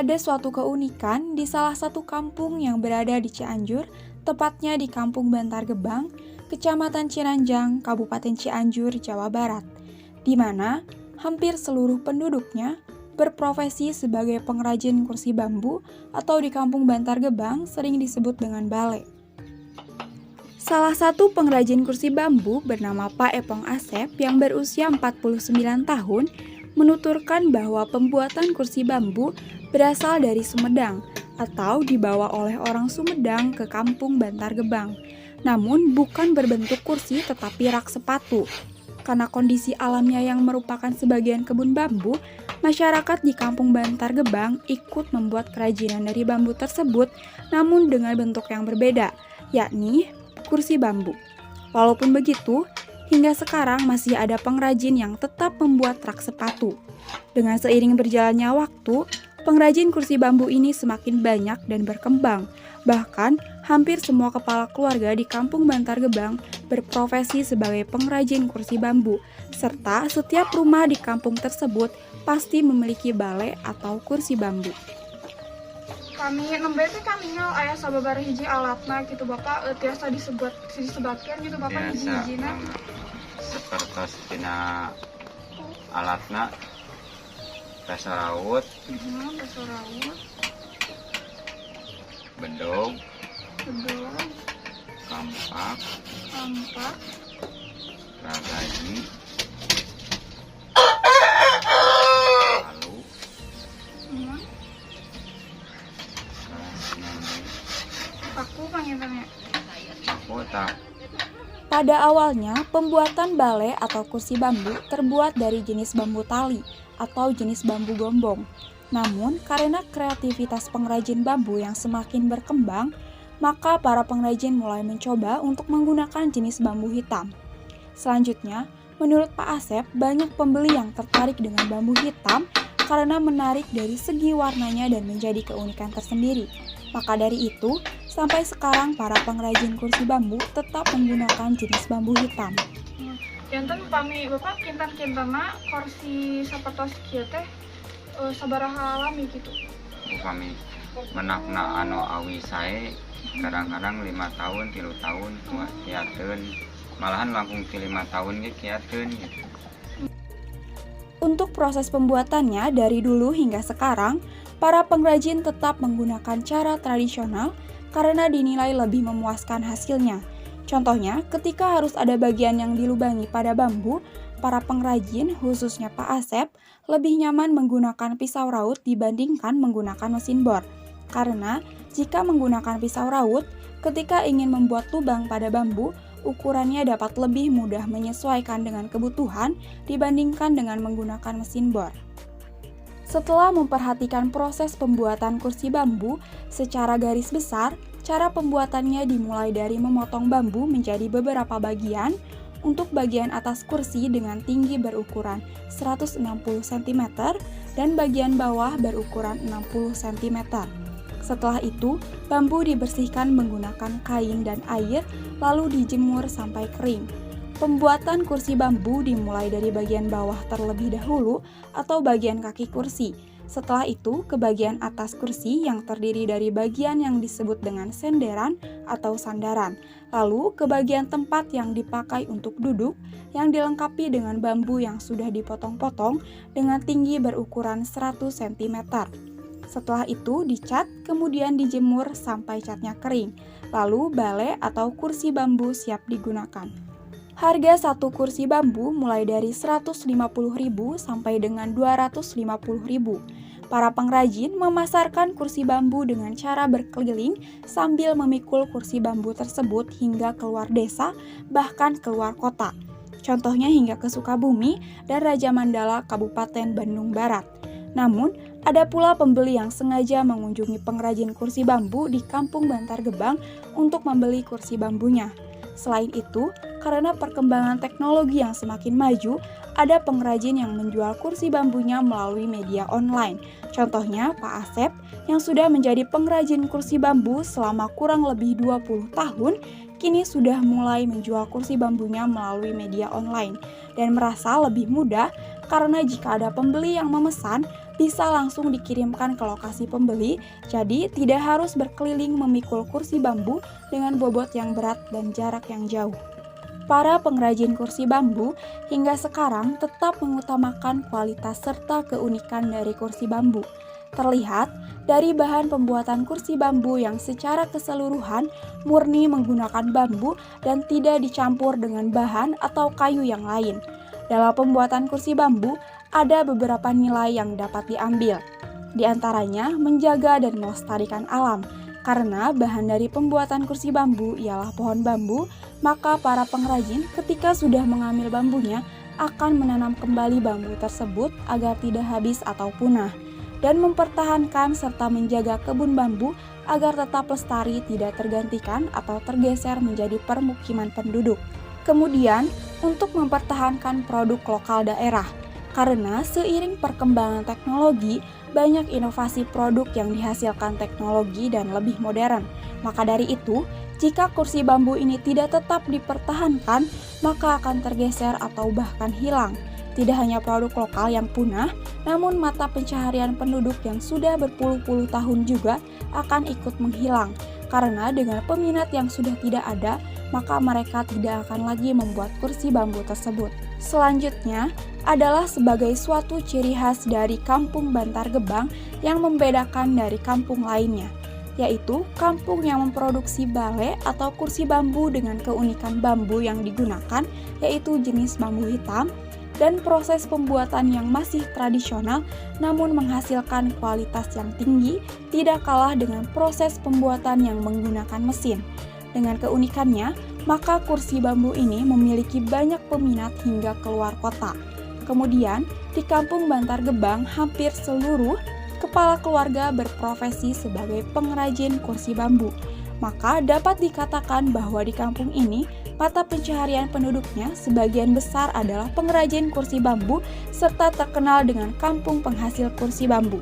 Ada suatu keunikan di salah satu kampung yang berada di Cianjur, tepatnya di Kampung Bantar Gebang, Kecamatan Ciranjang, Kabupaten Cianjur, Jawa Barat, di mana hampir seluruh penduduknya berprofesi sebagai pengrajin kursi bambu atau di Kampung Bantar Gebang sering disebut dengan bale. Salah satu pengrajin kursi bambu bernama Pak Epong Asep yang berusia 49 tahun menuturkan bahwa pembuatan kursi bambu berasal dari Sumedang atau dibawa oleh orang Sumedang ke Kampung Bantar Gebang. Namun bukan berbentuk kursi tetapi rak sepatu. Karena kondisi alamnya yang merupakan sebagian kebun bambu, masyarakat di Kampung Bantar Gebang ikut membuat kerajinan dari bambu tersebut namun dengan bentuk yang berbeda, yakni kursi bambu. Walaupun begitu, hingga sekarang masih ada pengrajin yang tetap membuat rak sepatu. Dengan seiring berjalannya waktu, pengrajin kursi bambu ini semakin banyak dan berkembang. Bahkan, hampir semua kepala keluarga di Kampung Bantar Gebang berprofesi sebagai pengrajin kursi bambu, serta setiap rumah di kampung tersebut pasti memiliki bale atau kursi bambu. Kami nembe teh kaningal aya sababaraha hiji alatna gitu Bapak, tiasa disebutkeun gitu Bapak hiji-hijina. Seperti tina alatna rasa raut, bedog, kampak, ragaji, palu, Aku panggilnya. kotak. Pada awalnya, pembuatan bale atau kursi bambu terbuat dari jenis bambu tali atau jenis bambu gombong. Namun, karena kreativitas pengrajin bambu yang semakin berkembang, maka para pengrajin mulai mencoba untuk menggunakan jenis bambu hitam. Selanjutnya, menurut Pak Asep, banyak pembeli yang tertarik dengan bambu hitam karena menarik dari segi warnanya dan menjadi keunikan tersendiri. Maka dari itu, sampai sekarang para pengrajin kursi bambu tetap menggunakan jenis bambu hitam. Janten upami Bapak kinten-kintena kursi sapertos kieu teh sabaraha lami gitu. Upami menakna anu awi sae kadang-kadang 5 tahun 3 tahun kiateun, malahan langkung ti 5 tahun ge kiateun gitu. Untuk proses pembuatannya dari dulu hingga sekarang, para pengrajin tetap menggunakan cara tradisional karena dinilai lebih memuaskan hasilnya. Contohnya, ketika harus ada bagian yang dilubangi pada bambu, para pengrajin, khususnya Pak Asep, lebih nyaman menggunakan pisau raut dibandingkan menggunakan mesin bor. Karena jika menggunakan pisau raut, ketika ingin membuat lubang pada bambu, ukurannya dapat lebih mudah menyesuaikan dengan kebutuhan dibandingkan dengan menggunakan mesin bor. Setelah memperhatikan proses pembuatan kursi bambu secara garis besar, cara pembuatannya dimulai dari memotong bambu menjadi beberapa bagian. Untuk bagian atas kursi dengan tinggi berukuran 160 cm dan bagian bawah berukuran 60 cm. Setelah itu, bambu dibersihkan menggunakan kain dan air lalu dijemur sampai kering. Pembuatan kursi bambu dimulai dari bagian bawah terlebih dahulu atau bagian kaki kursi. Setelah itu, ke bagian atas kursi yang terdiri dari bagian yang disebut dengan senderan atau sandaran. Lalu, ke bagian tempat yang dipakai untuk duduk yang dilengkapi dengan bambu yang sudah dipotong-potong dengan tinggi berukuran 100 cm. Setelah itu dicat, kemudian dijemur sampai catnya kering. Lalu, bale atau kursi bambu siap digunakan. Harga satu kursi bambu mulai dari Rp150.000 sampai dengan Rp250.000. Para pengrajin memasarkan kursi bambu dengan cara berkeliling sambil memikul kursi bambu tersebut hingga keluar desa, bahkan keluar kota. Contohnya hingga ke Sukabumi dan Raja Mandala, Kabupaten Bandung Barat. Namun, ada pula pembeli yang sengaja mengunjungi pengrajin kursi bambu di Kampung Bantar Gebang untuk membeli kursi bambunya. Selain itu, karena perkembangan teknologi yang semakin maju, ada pengrajin yang menjual kursi bambunya melalui media online. Contohnya Pak Asep yang sudah menjadi pengrajin kursi bambu selama kurang lebih 20 tahun, kini sudah mulai menjual kursi bambunya melalui media online dan merasa lebih mudah karena jika ada pembeli yang memesan, bisa langsung dikirimkan ke lokasi pembeli, jadi tidak harus berkeliling memikul kursi bambu dengan bobot yang berat dan jarak yang jauh. Para pengrajin kursi bambu hingga sekarang tetap mengutamakan kualitas serta keunikan dari kursi bambu. Terlihat dari bahan pembuatan kursi bambu yang secara keseluruhan murni menggunakan bambu dan tidak dicampur dengan bahan atau kayu yang lain. Dalam pembuatan kursi bambu, ada beberapa nilai yang dapat diambil. Di antaranya menjaga dan melestarikan alam. Karena bahan dari pembuatan kursi bambu ialah pohon bambu, maka para pengrajin ketika sudah mengambil bambunya akan menanam kembali bambu tersebut agar tidak habis atau punah, dan mempertahankan serta menjaga kebun bambu agar tetap lestari, tidak tergantikan atau tergeser menjadi permukiman penduduk. Kemudian, untuk mempertahankan produk lokal daerah, karena seiring perkembangan teknologi, banyak inovasi produk yang dihasilkan teknologi dan lebih modern. Maka dari itu, jika kursi bambu ini tidak tetap dipertahankan, maka akan tergeser atau bahkan hilang. Tidak hanya produk lokal yang punah, namun mata pencaharian penduduk yang sudah berpuluh-puluh tahun juga akan ikut menghilang. Karena dengan peminat yang sudah tidak ada, maka mereka tidak akan lagi membuat kursi bambu tersebut. Selanjutnya adalah sebagai suatu ciri khas dari Kampung Bantar Gebang yang membedakan dari kampung lainnya, yaitu kampung yang memproduksi bale atau kursi bambu dengan keunikan bambu yang digunakan, yaitu jenis bambu hitam, dan proses pembuatan yang masih tradisional namun menghasilkan kualitas yang tinggi, tidak kalah dengan proses pembuatan yang menggunakan mesin. Dengan keunikannya, maka kursi bambu ini memiliki banyak peminat hingga keluar kota. Kemudian, di Kampung Bantar Gebang, hampir seluruh kepala keluarga berprofesi sebagai pengrajin kursi bambu. Maka dapat dikatakan bahwa di kampung ini, mata pencaharian penduduknya sebagian besar adalah pengrajin kursi bambu serta terkenal dengan kampung penghasil kursi bambu.